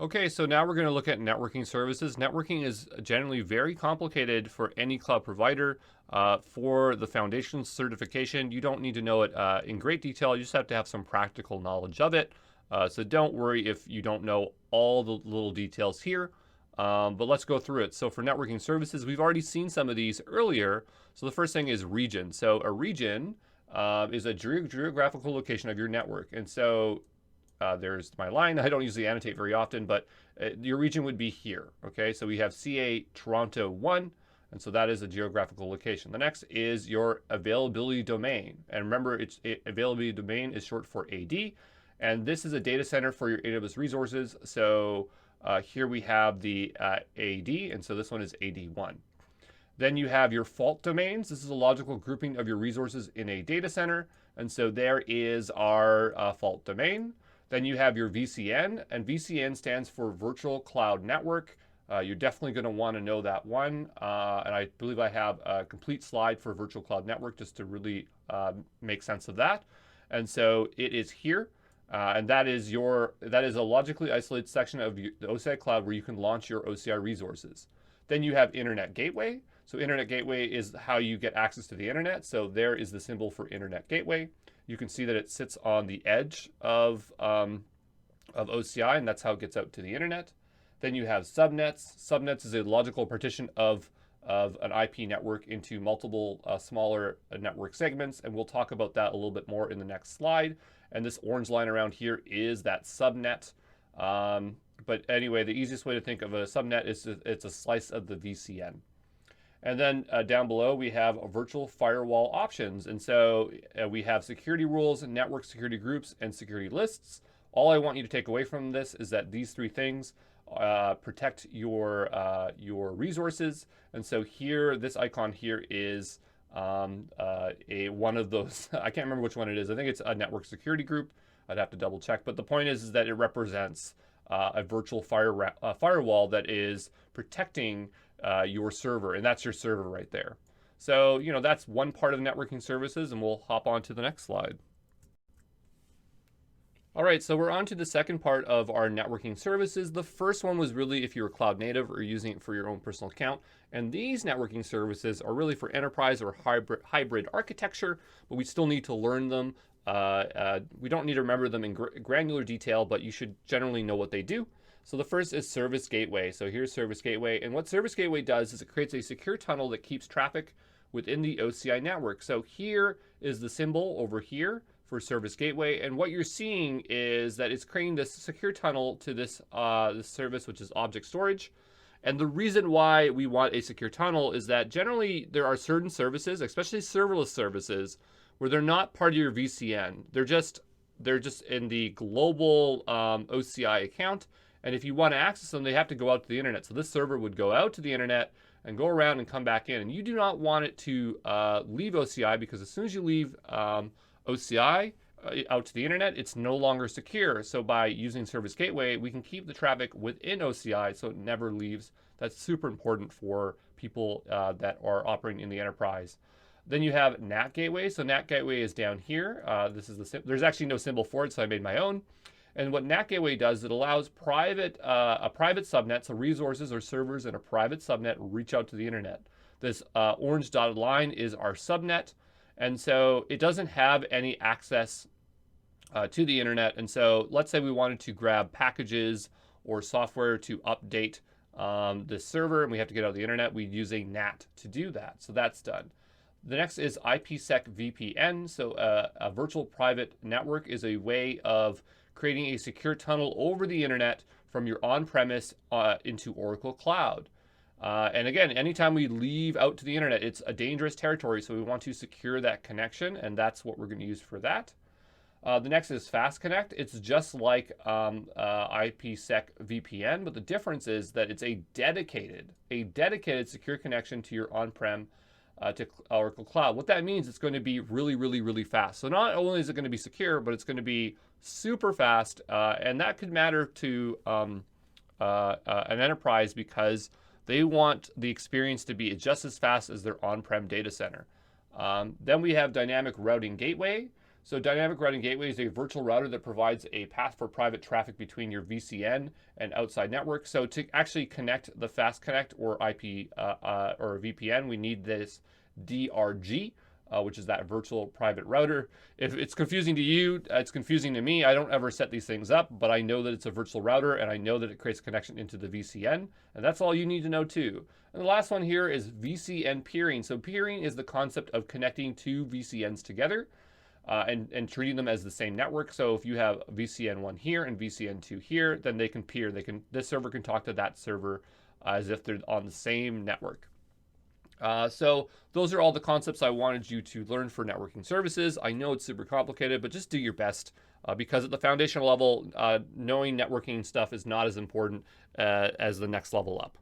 Okay, so now we're going to look at networking services. Networking is generally very complicated for any cloud provider. For the foundation certification, you don't need to know it in great detail. You just have to have some practical knowledge of it. So don't worry if you don't know all the little details here. But let's go through it. So for networking services, we've already seen some of these earlier. So the first thing is region. So a region is a geographical location of your network. And so there's my line. I don't usually annotate very often, but your region would be here. Okay, so we have CA Toronto 1, and so that is a geographical location. The next is your availability domain. And remember, availability domain is short for AD, and this is a data center for your AWS resources. So here we have the AD, and so this one is AD1. Then you have your fault domains. This is a logical grouping of your resources in a data center, and so there is our fault domain. Then you have your VCN, and VCN stands for Virtual Cloud Network. You're definitely going to want to know that one. And I believe I have a complete slide for Virtual Cloud Network just to really make sense of that. And so it is here. And that is a logically isolated section of the OCI cloud where you can launch your OCI resources. Then you have Internet Gateway. So Internet Gateway is how you get access to the internet. So there is the symbol for Internet Gateway. You can see that it sits on the edge of OCI, and that's how it gets out to the internet. Then you have subnets. Subnets is a logical partition of an IP network into multiple smaller network segments, and we'll talk about that a little bit more in the next slide. And this orange line around here is that subnet. But anyway, the easiest way to think of a subnet is it's a slice of the VCN. And then down below, we have virtual firewall options. And so we have security rules, network security groups, and security lists. All I want you to take away from this is that these three things protect your resources. And so here, this icon here is one of those. I can't remember which one it is. I think it's a network security group. I'd have to double check. But the point is that it represents a virtual firewall that is protecting your server, and that's your server right there. So, that's one part of networking services, and we'll hop on to the next slide. All right, so we're on to the second part of our networking services. The first one was really if you're cloud native or using it for your own personal account. And these networking services are really for enterprise or hybrid architecture, but we still need to learn them. We don't need to remember them in granular detail, but you should generally know what they do. So the first is Service Gateway. So here's Service Gateway. And what Service Gateway does is it creates a secure tunnel that keeps traffic within the OCI network. So here is the symbol over here for Service Gateway. And what you're seeing is that it's creating this secure tunnel to this service, which is object storage. And the reason why we want a secure tunnel is that generally there are certain services, especially serverless services, where they're not part of your VCN. They're just in the global OCI account. And if you want to access them, they have to go out to the internet. So this server would go out to the internet and go around and come back in. And you do not want it to leave OCI, because as soon as you leave OCI out to the internet, it's no longer secure. So by using Service Gateway, we can keep the traffic within OCI so it never leaves. That's super important for people that are operating in the enterprise. Then you have Nat Gateway. So Nat Gateway is down here. This is there's actually no symbol for it, so I made my own. And what Nat Gateway does, it allows a private subnet, so resources or servers in a private subnet reach out to the internet. This orange dotted line is our subnet, and so it doesn't have any access to the internet. And so let's say we wanted to grab packages or software to update the server, and we have to get out of the internet. We'd use a NAT to do that. So that's done. The next is Ipsec Vpn. So a virtual private network is a way of creating a secure tunnel over the internet from your on-premise into Oracle Cloud. And again, anytime we leave out to the internet, it's a dangerous territory, so we want to secure that connection, and that's what we're going to use for that. The next is Fast Connect. It's just like Ipsec VPN, but the difference is that it's a dedicated secure connection to your on-prem to Oracle Cloud. What that means, it's going to be really, really, really fast. So not only is it going to be secure, but it's going to be super fast, and that could matter to an enterprise because they want the experience to be just as fast as their on-prem data center. Then we have Dynamic Routing Gateway. So dynamic routing gateway is a virtual router that provides a path for private traffic between your VCN and outside network. So to actually connect the fast connect or IP or VPN, we need this DRG, which is that virtual private router. If it's confusing to you, it's confusing to me. I don't ever set these things up, but I know that it's a virtual router and I know that it creates connection into the VCN, and that's all you need to know too. And the last one here is VCN peering. So peering is the concept of connecting two VCNs together and treating them as the same network. So if you have VCN1 here and VCN2 here, then they can peer. This server can talk to that server as if they're on the same network. So those are all the concepts I wanted you to learn for networking services. I know it's super complicated, but just do your best because at the foundational level, knowing networking stuff is not as important as the next level up.